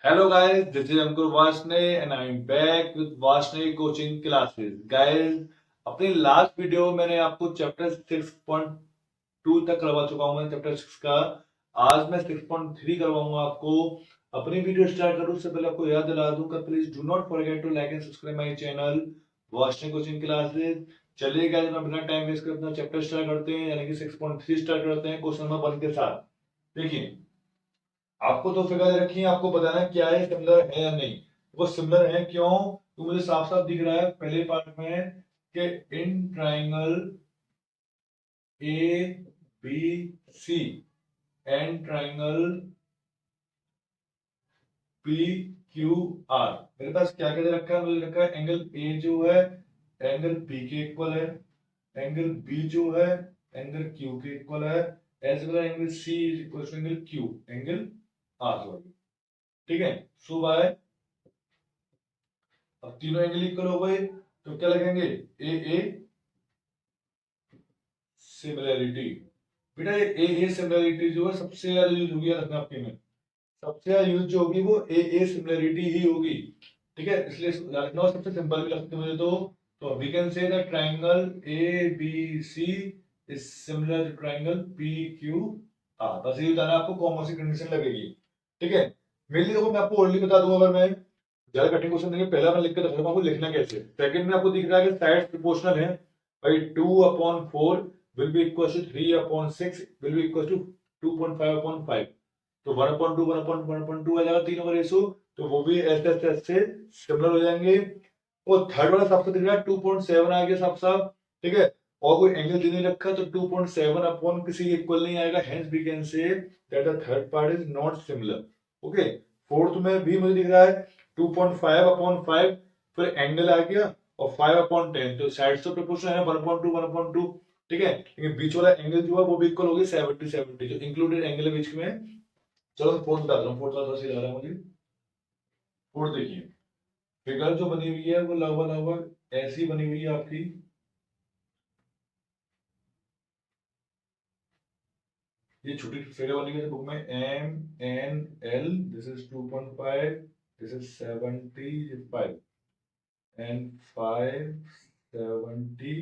Hello guys, this is Ankur Varshney and I'm back with Varshney coaching classes. Guys, अपनी last video मैंने आपको chapter 6.2 तक करवा चुका हूं मैं चैप्टर 6 का। आज मैं 6.3 करवाऊंगा आपको। अपनी वीडियो स्टार्ट करूं उससे पहले आपको याद दिला दूं कि please do not forget to like and subscribe my channel वार्षणिक कोचिंग क्लासेस। चलिए गाइस, हम बिना टाइम वेस्ट कर अपना चैप्टर स्टार्ट करते हैं, यानी कि 6.3 स्टार्ट करते हैं क्वेश्चन नंबर 1 के साथ। देखिए, आपको तो फिगर दे रखी है, आपको बताना है क्या है, सिमिलर है या नहीं। वो सिमिलर है क्यों, तो मुझे साफ साफ दिख रहा है पहले पार्ट में कि in triangle A B C and triangle P Q R, मेरे पास क्या क्या दे रखा है, मुझे रखा है एंगल ए जो है एंगल पी के इक्वल है, एंगल बी जो है एंगल क्यू के इक्वल है, as well angle C is equal to angle Q, angle R sorry. ठीक है, सो बाय अब तीनों एंगल इक्वल हो गए तो क्या लगेंगे, ए सिमिलैरिटी। बेटा ये सिमिलैरिटी जो है सबसे ज्यादा यूज होगी, याद रखना आपके में सबसे ज्यादा यूज जो होगी वो ए सिमिलैरिटी ही होगी। ठीक है, इसलिए याद रखना, और सबसे सिंपल भी लगती है मुझे तो we can say that triangle A B C is similar to triangle P Q R. बस ये बताना आपको कौन कौन सी कंडीशन लगेगी। ठीक है, मेनली देखो मैं आपको ओनली बता दूंगा, अगर मैं ज्यादा कठिन क्वेश्चन देंगे पहला मैं लिख के रखूंगा आपको लिखना कैसे। सेकंड में आपको दिख रहा है कि साइड्स प्रोपोर्शनल है, भाई 2/4 will be equal to 3/6 will be equal to 2.5/5, तो 1/2 1/1/2 आ जाएगा तीनों का रेशो, तो वो भी ऐसे ऐसे ऐसे सिमिलर हो जाएंगे। और थर्ड वाला साफ साफ दिख रहा है 2.7 आ गया साफ साफ। ठीक है, और कोई एंगल दे नहीं रखा तो 2.7 अपॉन किसी इक्वल नहीं आएगा, hence we can say that the third part is not similar. Okay, fourth में भी मुझे दिख रहा है 2.5/5, फिर एंगल आ गया और 5/10, तो साइड से प्रोपोर्शनल है 1/2 1/2। ठीक है, लेकिन बीच वाला एंगल जो है वो भी इक्वल होगी 70 जो इंक्लूडेड एंगल है बीच में। चलो फोर्थ बता रहा हूँ, फोर्थ वाला थोड़ा सही लग रहा है मुझे। फोर्थ देखिए, फिगर जो बनी हुई है वो लगभग लगभग ऐसी बनी हुई है आपकी। ये छोटी फिगर बनी हुई है बुक में, M N L, this is 2.5, this is 75 and 5 70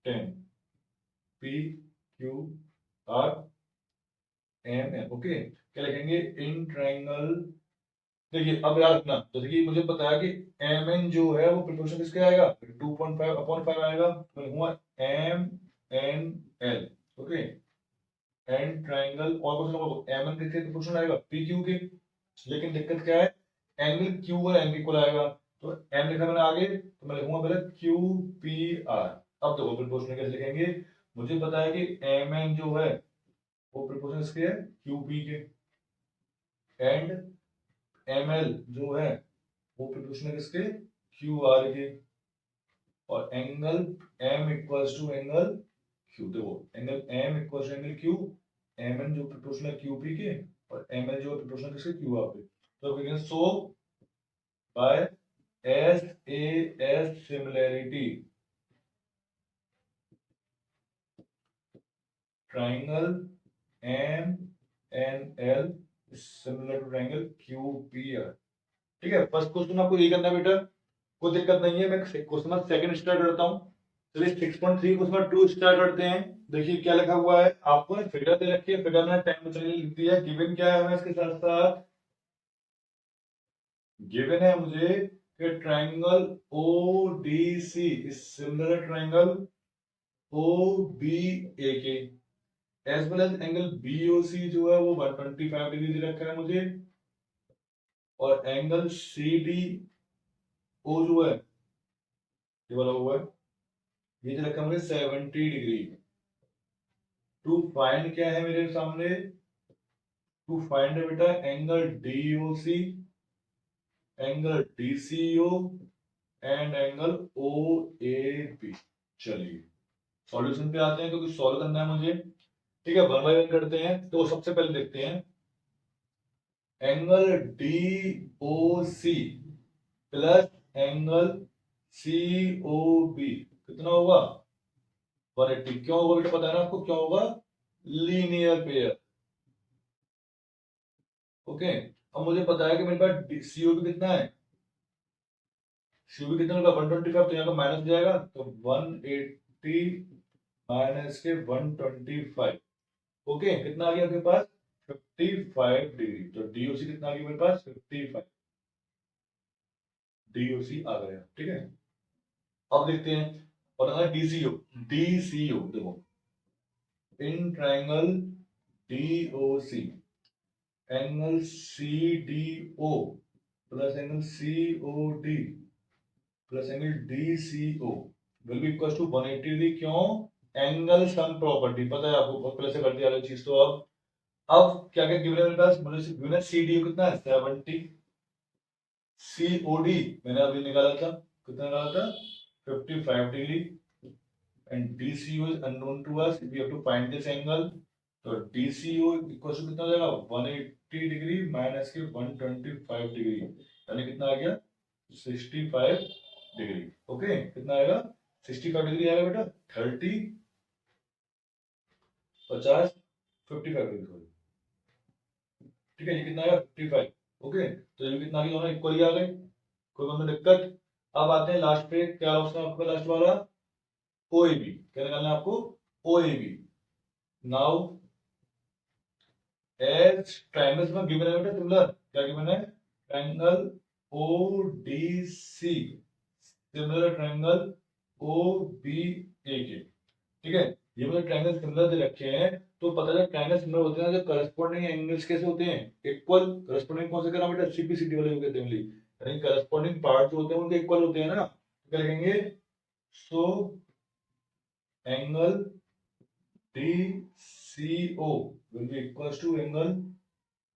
10 P Q R M N। Okay, क्या लिखेंगे इन ट्राइंगल। देखिए अब याद रखना, जैसे कि मुझे बताया कि एम एन जो है वो प्रोपोर्शन किसके आएगा, 2.5/5 आएगा, तो लिखूंगा M N L। Okay, and triangle और कुछ एम एन किसके प्रोपोर्शन आएगा, पी क्यू के। लेकिन दिक्कत क्या है, एंगल क्यू और एंगल इक्वल आएगा, तो एम लिखा मैंने आगे, तो मैं लिखूंगा पहले क्यू पी आर। अब देखो प्रोपोर्शन कैसे लिखेंगे, मुझे पता है कि एम एन जो है वो प्रोपोर्शन किसके है, क्यू पी के, एंड एम एल जो है वो प्रोपोर्शन है किसके, क्यू आर के, और angle M equals to angle Q. देखो angle M equals to angle Q, M N जो प्रोपोर्शन है क्यू पी के और एम एल जो प्रोपोर्शन है किसके, क्यू आर पे। तो we can so by S A S similarity triangle M N L similar to triangle Q P R. ठीक है, फर्स्ट क्वेश्चन आपको ये करना है बेटा, कोई दिक्कत नहीं है, मैं क्वेश्चन नंबर सेकंड स्टार्ट करता हूँ। चलिए 6.3 क्वेश्चन नंबर 2 स्टार्ट करते हैं। देखिए क्या लिखा हुआ है, आपको ना फिगर दे रखी है, फिगर में टाइम बचने लिख दिया, गिवन क्या है हमें इसके साथ साथ, गिवन है मुझे कि triangle O D C is similar triangle O B A के, as well as angle B O C जो है वो 125 डिग्री दे रखा है मुझे, और एंगल सी डी ओ जो है ये वाला हुआ है, ये दे रखा है मुझे 70 डिग्री। टू फाइंड क्या है मेरे सामने, टू फाइंड है बेटा angle DOC, angle DCO and angle O A B. चलिए सॉल्यूशन पे आते हैं, क्योंकि सॉल्व करना है मुझे। ठीक है, वन बाय वन करते हैं, तो सबसे पहले देखते हैं angle D O C plus angle C O B कितना होगा, 180। क्यों होगा बेटा, पता है ना आपको क्यों होगा, लीनियर पेयर। ओके, अब मुझे पता है कि मेरे पास सीओ भी कितना है, सीओ भी कितना होगा 125, तो यहाँ का माइनस हो जाएगा, तो 180 माइनस के 125, ओके कितना आ गया आपके पास 55 डिग्री। तो डीओसी कितना आ गया मेरे पास 55, डीओसी आ गया, ठीक है। अब देखते हैं, और अगर डीसीओ, डीसीओ देखो in triangle DOC angle CDO plus angle COD plus angle DCO will be equal to 180 degree. क्यों? एंगल सम प्रॉपर्टी पता है आपको, बहुत पहले से कर दिया वाली चीज। तो अब क्या क्या गिवन है मेरे पास, मुझे गिवन है सीडीओ कितना है 70, सीओडी मैंने अभी निकाला था, कितना निकाला था 55 degree, and DCO is unknown to us. We have to find this angle. तो DCO इक्वल टू कितना हो जाएगा 180 डिग्री माइनस के 125 डिग्री, यानी कितना आ गया 65 डिग्री। ओके कितना आएगा 65 डिग्री आएगा बेटा, 30 50 55 डिग्री सॉरी, ठीक है। ये कितना आएगा 55। ओके तो ये कितना आ गया, दोनों इक्वली आ गए, कोई मतलब दिक्कत। अब आते हैं लास्ट पे, क्या ऑप्शन है आपका लास्ट वाला OAB, क्या निकालना है आपको OAB। नाउ एज ट्रायंगल्स में गिवन है बेटा सिमिलर, क्या गिवन है triangle ODC similar triangle OBA के, ठीक है। ये मतलब ट्रायंगल सिमिलर दे रखे हैं, तो पता चला ट्रायंगल सिमिलर होते हैं जो करस्पॉन्डिंग एंगल्स कैसे होते हैं इक्वल। करस्पॉन्डिंग कौन से करा बेटा CPCD वाले होते हैं, यानी करस्पॉन्डिंग पार्ट जो होते हैं उनके इक्वल होते हैं ना, क्या लिखेंगे so angle DCO will be equals to angle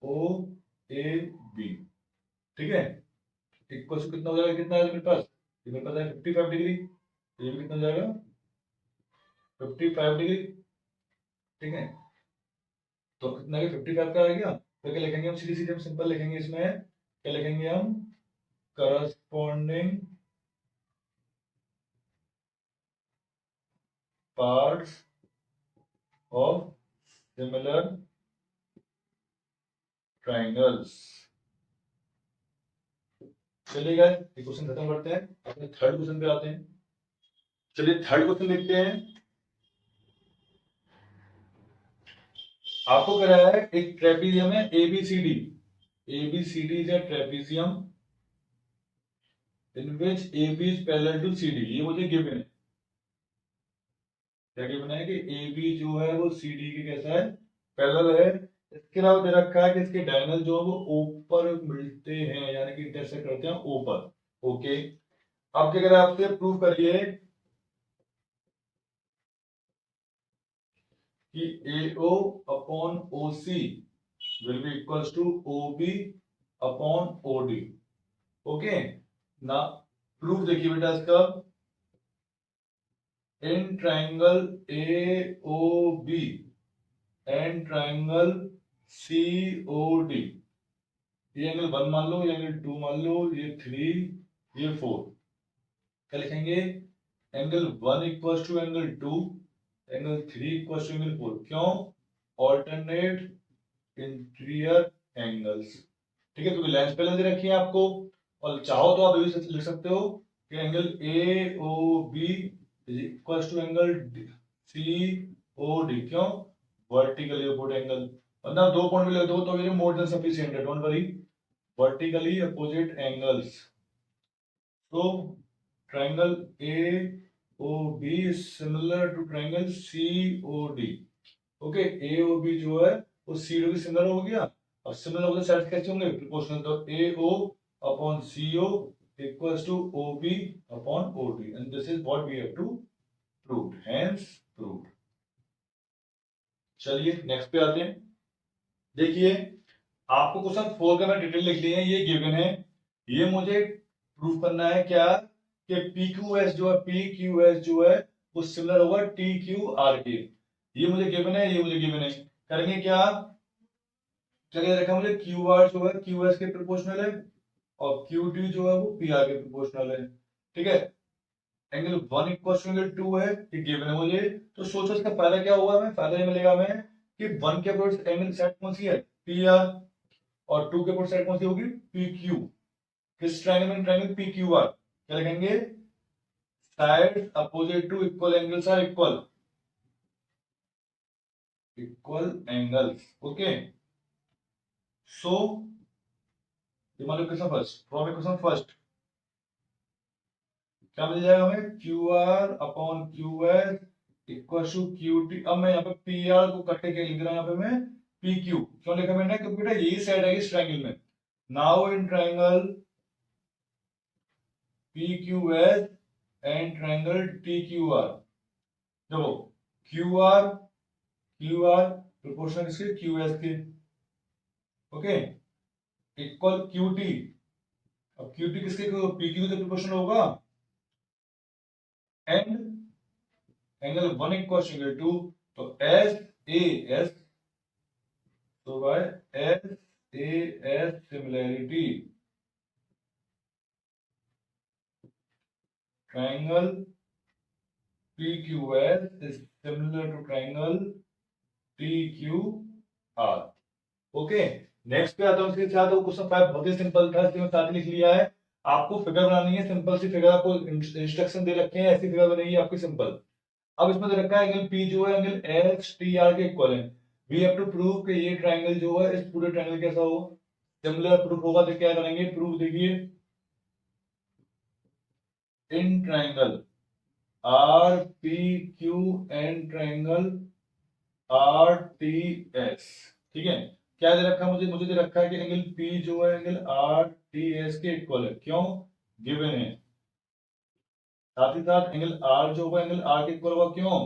OAB, ठीक है। इक्वल टू कितना हो जाएगा, कितना है मेरे पास, ये मेरे पास है 55 डिग्री, ये भी कितना हो जाएगा 55 डिग्री, ठीक है। तो कितना है 55 का आ गया, तो क्या लिखेंगे हम सीधी सीधी, हम सिंपल लिखेंगे इसमें, क्या लिखेंगे हम corresponding parts of similar triangles. चलिए गाइस ये क्वेश्चन खत्म करते हैं, अपने थर्ड क्वेश्चन पे आते हैं। चलिए थर्ड क्वेश्चन देखते हैं। आपको कह रहा है एक ट्रेपीजियम है ABCD, ABCD is a trapezium in which AB is parallel to CD, ये मुझे गिवन है। क्या गिवन है कि AB जो है वो CD के कैसा है पैरेलल है। इसके अलावा दे रखा है कि इसके डायगोनल जो है वो ऊपर मिलते हैं, यानी कि इंटरसेक्ट करते हैं ऊपर। ओके अब क्या कह रहा है आपसे, प्रूव करिए कि AO upon OC will be equals to OB upon OD। Okay ना प्रूफ देखिए बेटा इसका, in triangle AOB and triangle COD, ये एंगल 1 मान लो, ये एंगल 2 मान लो, ये 3 ये 4, क्या लिखेंगे angle 1 equals to angle 2, angle 3 equals to angle 4। क्यों? ऑल्टरनेट इंटीरियर एंगल्स, ठीक है। क्योंकि लेंस पहले दे रखी है आपको, और चाहो तो आप ये लिख सकते हो कि angle AOB is equals to angle COD। क्यों? वर्टिकली अपोजिट एंगल, मतलब 2 पॉइंट मिले दो तो ये मोर देन सफिशिएंट है, don't worry, vertically opposite angles. तो triangle AOB is similar to triangle COD। Okay AOB जो है वो COD की सिमिलर हो गया। अब सिमिलर होकर साइड कैसे होंगे प्रोपोर्शनल, तो AO upon CO equals to OB upon OD, and this is what we have to prove, hence proved. चलिए नेक्स्ट पे आते हैं। देखिए आपको क्वेश्चन 4 का मैं डिटेल लिख लिया है, ये गिवन है, ये मुझे प्रूव करना है क्या कि PQS जो है, PQS जो है वो सिमिलर होगा TQR के। ये मुझे गिवन है, ये मुझे गिवन है, करेंगे क्या, चलिए देखा मुझे QR जो है QS के प्रोपोर्शनल है, और QD जो है वो PR के प्रोपोर्शनल है, ठीक है। एंगल 1 इक्वल टू एंगल 2 है, ये गिवन है मुझे। तो सोचो इसका फायदा क्या होगा, हमें फायदा ये मिलेगा हमें कि 1 के अपोजिट एंगल सेट कौन सी है PR, और 2 के अपोजिट साइड कौन सी होगी, पी क्यू। किस ट्रायंगल में, ट्रायंगल पी क्यू आर, क्या लिखेंगे, side opposite to equal angles are equal, equal angles. Okay, so ये मान लो question first, from equation first क्या मिल जाएगा हमें, Q R upon Q S equal to Q T. अब मैं यहाँ पे पी आर को कट के लिख रहा हूं, यहाँ पे मैं पी क्यू क्यों लिखा मैंने, क्योंकि बेटा यही साइड है इस ट्रायंगल में। Now in triangle P Q S and triangle T Q R, देखो क्यू आर प्रोपोर्शनल किसके, क्यू एस के। ओके, इक्वल क्यू टी, अब क्यू टी किसके, पी क्यू के प्रोपोर्शनल होगा, एंड एंगल 1 इक्वल एंगल 2, तो एस ए एस, तो bye S A S similarity triangle PQS is similar to triangle TQR। Okay, next पे आता हूं इसके साथ। क्वेश्चन 5 बहुत ही सिंपल था, इसलिए मैं साथ लिख लिया है। आपको फिगर बनानी है, सिंपल सी फिगर, आपको इंस्ट्रक्शन दे रखे हैं, ऐसी फिगर बनेगी आपकी सिंपल। अब इसमें दे रखा है एंगल पी जो है एंगल एच टी आर के इक्वल है। वी हैव टू प्रूव कि ये ट्रायंगल जो है इस पूरे ट्रायंगल कैसा हो, सिमिलर प्रूफ होगा। तो क्या करेंगे, प्रूफ देखिए, in triangle are P Q and triangle are T S, ठीक है। क्या दे रखा है मुझे, मुझे दे रखा है कि एंगल पी जो है एंगल आर टी एस के इक्वल है, क्यों, गिवन है। साथ ही साथ एंगल आर जो होगा एंगल आर के इक्वल होगा, क्यों,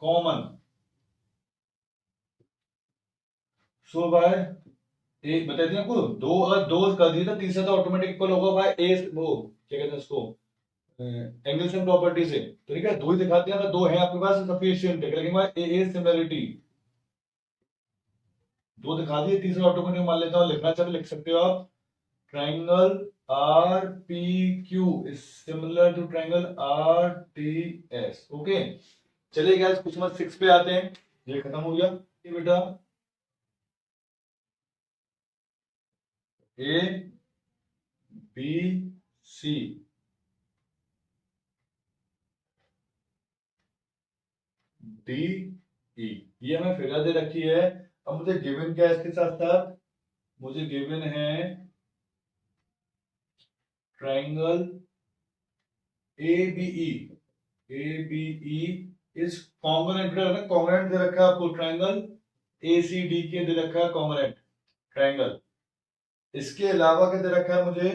कॉमन। सो बाय एक बता दिया आपको, दो अगर दो कर दिए तो तीसरा तो ऑटोमेटिक इक्वल होगा बाय ए, वो क्या कहते हैं उसको, एंगल्स एंड प्रॉपर्टी से। तो ठीक है, दो ही दिखाते हैं, अगर दो है आपके पास सफिशिएंट है, लेकिन बाय ए सिमिलरिटी दो दिखा दिए, तीसरा ऑटोमेटिक मान लेता हूं, लिखना चाहे लिख सकते हो आप। Triangle R P Q is similar to triangle R T S. Okay, चलिए गाइस क्वेश्चन नंबर 6 पे आते हैं। ये खत्म हो गया, ये बेटा ए बी सी डी ई, ये हमें फिगर दे रखी है। अब मुझे गिवन क्या है, इसके साथ साथ मुझे गिवन है triangle A B E, A B E is congruent, congruent दे रखा है आपको, ट्राइंगल ए सी डी के दे रखा है कॉन्ग्रुएंट ट्राइंगल। इसके अलावा क्या दे रखा है मुझे,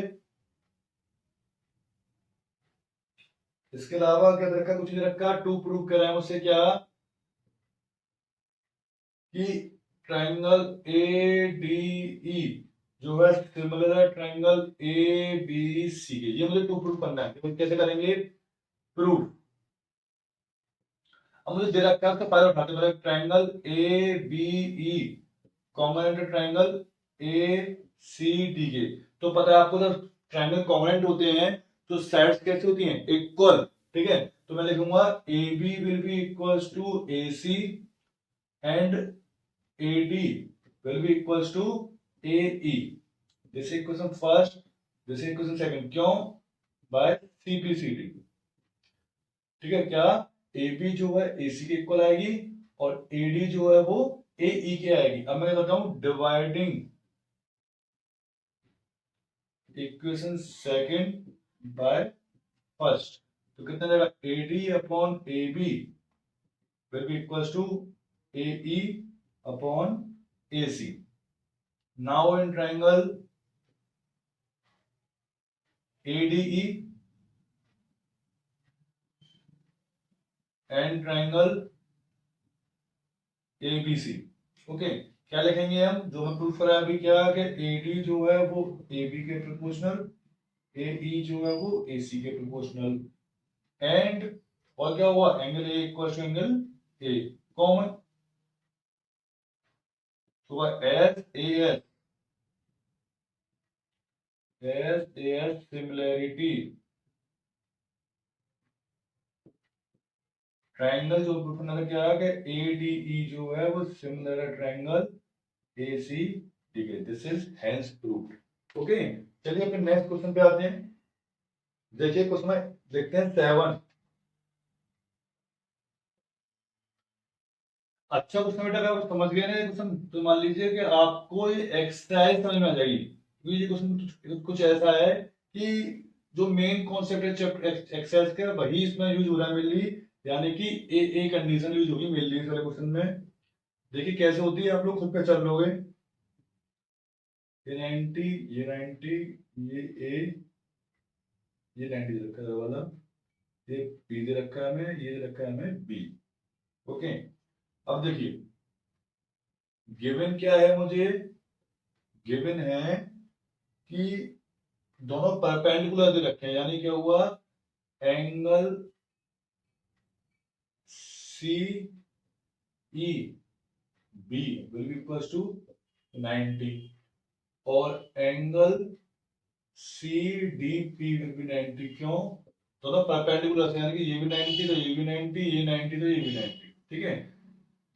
इसके अलावा क्या दे रखा है, कुछ दे रखा है, टू प्रूव कर रहा है मुझसे क्या, कि ट्राइंगल ए डी ई जो है सिमिलर है ट्राइंगल ए बी सी के। ये मुझे टू प्रूव करना है, तो कैसे करेंगे, प्रूफ। अब मुझे दे रखा है, उसका फायदा उठाते हैं, triangle A B E combinated triangle A C D के। तो पता है आपको, जब ट्राइंगल कॉम्बिनेट होते हैं तो साइड्स कैसे होती हैं, इक्वल। ठीक है, तो मैं लिखूंगा A B will be equals to A C and A D will be equals to A E. This equation first, this equation second, क्यों, बाय सीपीसीडी। ठीक है, क्या ए बी जो है ए सी के इक्वल आएगी और ए डी जो है वो ए ई के आएगी। अब मैं बताता हूं dividing equation second by first, तो कितना जाएगा, A D upon A B will be equals to A E upon A C. Now in triangle A D E and triangle A B C. Okay, क्या लिखेंगे हम, जो मैं proof कराया अभी, क्या कि ए डी जो है वो ए बी के प्रोपोर्शनल, ए ई जो है वो ए सी के प्रोपोर्शनल, एंड और क्या हुआ, angle A equal to angle A common. तो S A S, S A S similarity triangle जो प्रूफ करना था, क्या है कि ए डी ई जो है वो सिमिलर है ट्राइंगल ए सी ठीक है, this is hence proved. Okay, चलिए अपने नेक्स्ट क्वेश्चन पे आते हैं। देखिए क्वेश्चन में देखते हैं 7। अच्छा क्वेश्चन बेटा, अगर आप समझ गए ना ये क्वेश्चन तो मान लीजिए कि आपको ये एक्सरसाइज समझ में आ जाएगी, क्योंकि ये क्वेश्चन कुछ ऐसा है कि जो मेन कॉन्सेप्ट है चैप्टर एक्सरसाइज का वही इसमें यूज हो रहा है मेनली, यानी कि ए कंडीशन यूज होगी मेनली इस वाले क्वेश्चन में। देखिए कैसे होती है, आप लोग खुद पे चल लोगे। ये 90, ये 90, ये ए, ये 90 दे रखा है वाला, ये बी दे रखा है हमें, ये दे रखा है हमें बी। ओके, अब देखिए गिवन क्या है मुझे, गिवन है कि दोनों परपेंडिकुलर दे रखे हैं, यानी क्या हुआ, angle C E B will be equal to 90 और angle C D P will be 90। क्यों, दोनों परपेंडिकुलर है, यानी कि ये भी 90 तो ये भी 90, ये 90 तो ये भी 90। ठीक है,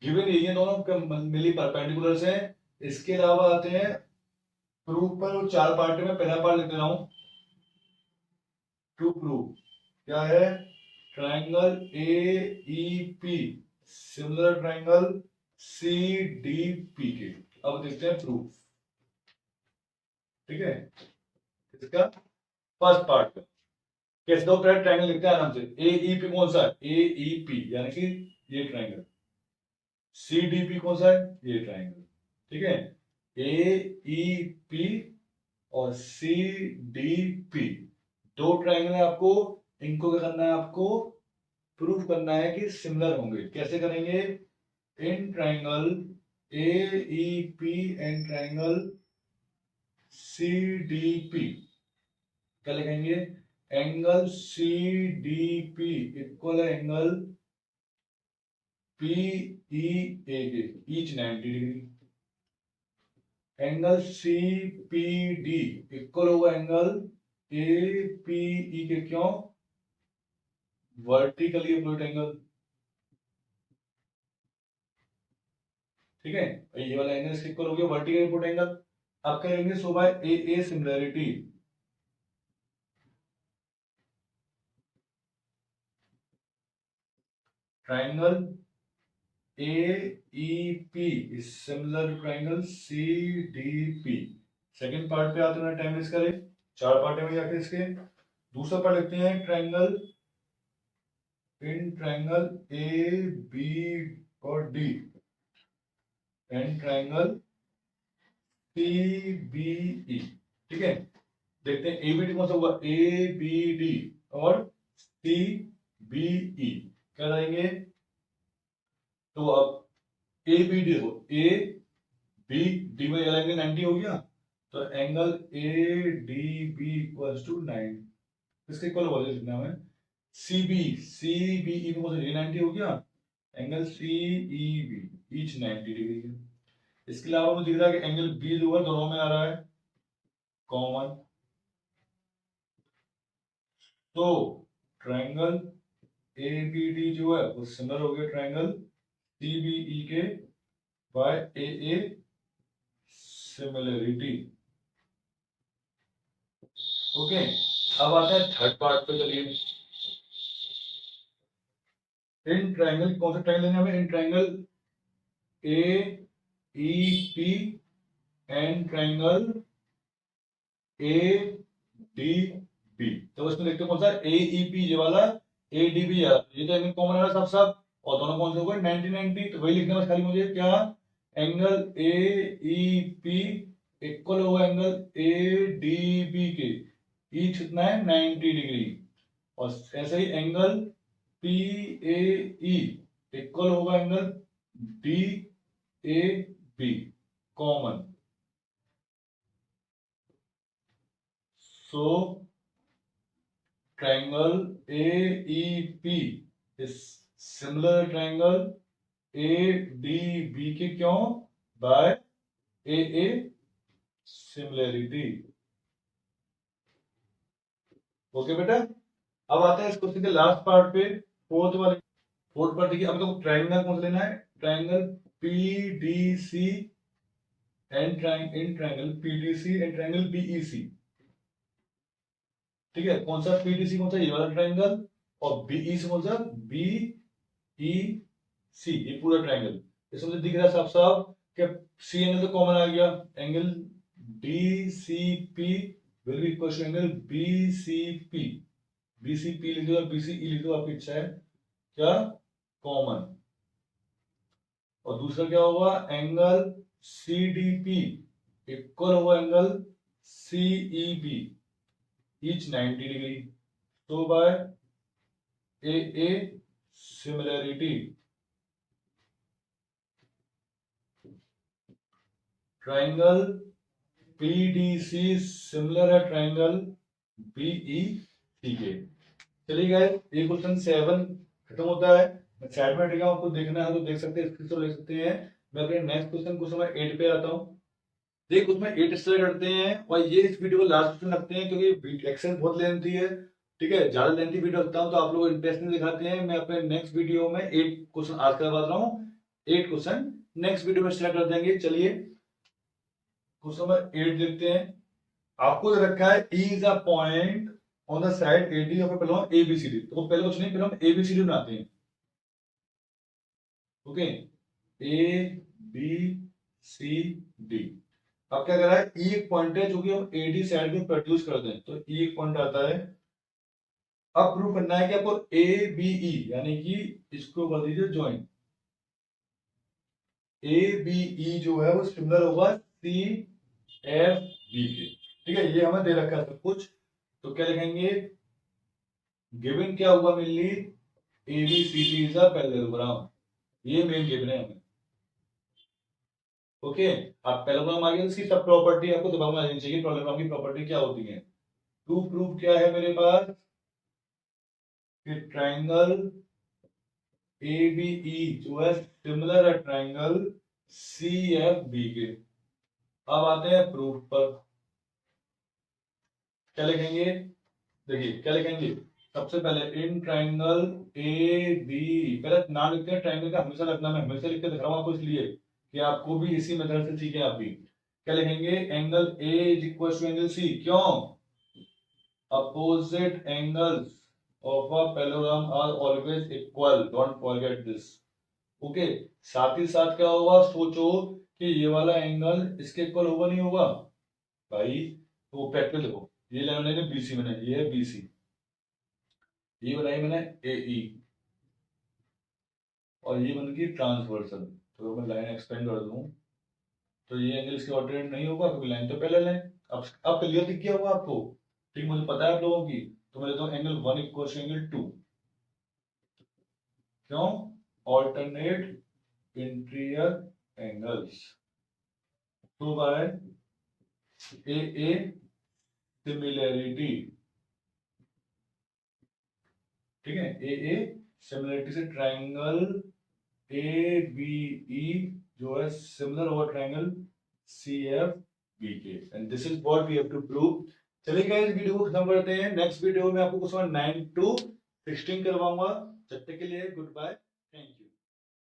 गिवन ये दोनों मिली परपेंडिकुलर है। इसके अलावा आते हैं प्रूफ पर, वो 4 पार्ट में पहला पार्ट लिख दे रहा हूं। टू प्रूव क्या है, triangle A E P similar triangle C D P के। अब देखते हैं प्रूफ। ठीक है, इसका फर्स्ट पार्ट का कैसे दो ट्राइंगल लिखते हैं आराम से। ए ई पी कौन सा है, ए ई पी यानी कि ये ट्राइंगल। सी डी पी कौन सा है, ये ट्राइंगल। ठीक है, ए ई पी और सी डी पी दो ट्राइंगल है, आपको इनको क्या करना है, आपको प्रूफ करना है कि सिमिलर होंगे। कैसे करेंगे, in triangle A E P and triangle C D P क्या लिखेंगे, angle C D P equal angle P E A के each 90 degree. Angle C P D equal होगा एंगल ए पी ई के, क्यों, vertically opposite angle. ठीक है, ये वाला एंगल इसके इक्वल हो गया वर्टिकली अपोजिट एंगल। अब करेंगे so by A similarity. Triangle A E P is similar triangle C D P. Second part पे आते हैं, टाइम वेस्ट करें, 4 पार्ट में जाके इसके। दूसरा पार्ट लिखते हैं triangle, in triangle A B और D and triangle C B E. ठीक है, देखते हैं एबीडी कौन सा हुआ, ए बी डी और सी बी ई क्या करेंगे। तो अब ए बी डी देखो, ए बी डी में लगाएंगे 90 हो गया, तो angle A D B equals to 9, इसके इक्वल हो जाएगा हमें। सी बी ई में कौन सा 90 हो गया, angle C E B each 90 degree. इसके अलावा मुझे दिख रहा है कि एंगल बी जो है दोनों में आ रहा है कॉमन, तो ट्राइंगल ए बी डी जो है वो सिमिलर हो गया ट्राइंगल सी बी ई के बाय ए सिमिलरिटी। ओके, अब आते हैं थर्ड पार्ट पे। चलिए, इन ट्राइंगल कौन सा ट्राइंगल लेंगे हमें, इन triangle A E P and triangle A D B. तो इसमें देखते हैं कौन सा ए ई पी ये वाला, ए डी बी ये तो एंगल कॉमन आ रहा है सब सब, और दोनों कौन से हो गए 90 90। तो वही लिखना बस खाली मुझे, क्या, angle A E P equal होगा एंगल ए डी बी के ईच कितना है 90 डिग्री। और ऐसे ही angle P A E equal होगा angle D A B common. So triangle A E P is similar triangle A D B के, क्यों, बाय ए सिमिलरिटी। ओके बेटा, अब आते हैं इस क्वेश्चन के लास्ट पार्ट पे, फोर्थ पार्ट। देखिए अब तो ट्राइंगल कौन सा लेना है, ट्राइंगल पी डी सी इन triangle PDC and triangle BEC. ठीक है, कौन सा पीडीसी कौन सा, ये वाला ट्रायंगल, और बीईसी कौन सा, बीईसी, ये पूरा ट्रायंगल। इसमें मुझे दिख रहा है साफ साफ कि सी एंगल तो कॉमन आ गया, angle DCP will be equal to angle BCP. BCP लिख दो या बीसीई लिख दो, आपकी इच्छा है, क्या कॉमन। और दूसरा क्या होगा, एंगल CDP इक्वल होगा एंगल CEB, ईच 90 डिग्री। तो by AA similarity triangle PDC similar है ट्रायंगल BEC के। चलिए गाइस, ये क्वेश्चन 7 खत्म होता है। साइड में देखा, आपको देखना है तो देख सकते हैं, स्क्रीनशॉट ले सकते हैं। मैं अपने नेक्स्ट क्वेश्चन 8 पे आता हूँ। देख, उसमें 8 स्टार करते हैं और ये इस वीडियो को लास्ट क्वेश्चन रखते हैं, क्योंकि एक्सेल बहुत लेंथी है। ठीक है, ज्यादा लेंथी वीडियो रखता हूँ तो आप लोग इंटरेस्ट नहीं दिखाते हैं। मैं अपने नेक्स्ट वीडियो में 8 क्वेश्चन आज करवा रहा हूँ, 8 क्वेश्चन नेक्स्ट वीडियो में स्टार्ट कर देंगे। चलिए क्वेश्चन नंबर 8 देखते हैं। आपको दे रखा है E is a point on the side AD of पहले हम ABCD, तो पहले कुछ नहीं, पहले हम ABCD बनाते हैं। Okay, ABCD। अब क्या कर रहा है, E एक पॉइंट है जो कि हम AD साइड में प्रोड्यूस कर दें, तो E एक पॉइंट आता है। अब प्रूव करना है कि आपको ABE यानी कि इसको कर दीजिए ज्वाइन, ABE जो है वो सिमिलर होगा CFB के। ठीक है, ये हमें दे रखा है सब कुछ, तो क्या लिखेंगे, गिवन क्या हुआ mainly, ABCD is a parallelogram, ये मेन गिवन है हमें। ओके, अब पैरेललोग्राम आ गया, इसकी सब प्रॉपर्टी आपको दिमाग में आनी चाहिए, पैरेललोग्राम की प्रॉपर्टी क्या होती है। टू प्रूफ क्या है मेरे पास, कि ट्रायंगल ABE जो है सिमिलर है ट्रायंगल CFB के। अब आते हैं प्रूफ पर, क्या लिखेंगे, देखिए क्या लिखेंगे, सबसे पहले इन ट्रायंगल AB, पहले नाम लिखते हैं ट्रायंगल का, हमेशा रखना, मैं हमेशा लिख के दिखा रहा हूं आपको इसलिए कि आपको भी इसी मेथड से सीखें आप भी। क्या लिखेंगे, angle A is equal to angle C, क्यों, opposite angles of a parallelogram are always equal, don't forget this. Okay, साथ ही साथ क्या होगा, सोचो कि ये वाला एंगल इसके इक्वल होगा नहीं होगा भाई, तो प्रैक्टिकल देखो, ये लाइन मैंने BC मैंने, ये है BC, ये बनाई मैंने AE, और ये बन गई ट्रांसवर्सल। तो मैं लाइन एक्सपेंड कर दूं तो ये एंगल इसके ऑल्टरनेट नहीं होगा, क्योंकि लाइन तो पैरेलल है। अब क्लियर दिख गया होगा आपको, ठीक, मुझे पता है आप लोगों की। तो मैं लेता हूं एंगल 1 इक्वल टू एंगल 2, क्यों, ऑल्टरनेट इंटीरियर एंगल्स। तो बाय AA सिमिलैरिटी, ठीक है, AA सिमिलैरिटी से ट्रायंगल ABE जो है सिमिलर होगा ट्रायंगल CFB के, and this is what we have to prove. चलिए गाइस, वीडियो को खत्म करते हैं। नेक्स्ट वीडियो में आपको क्वेश्चन 9 to 16 करवाऊंगा। जब तक के लिए गुड बाय।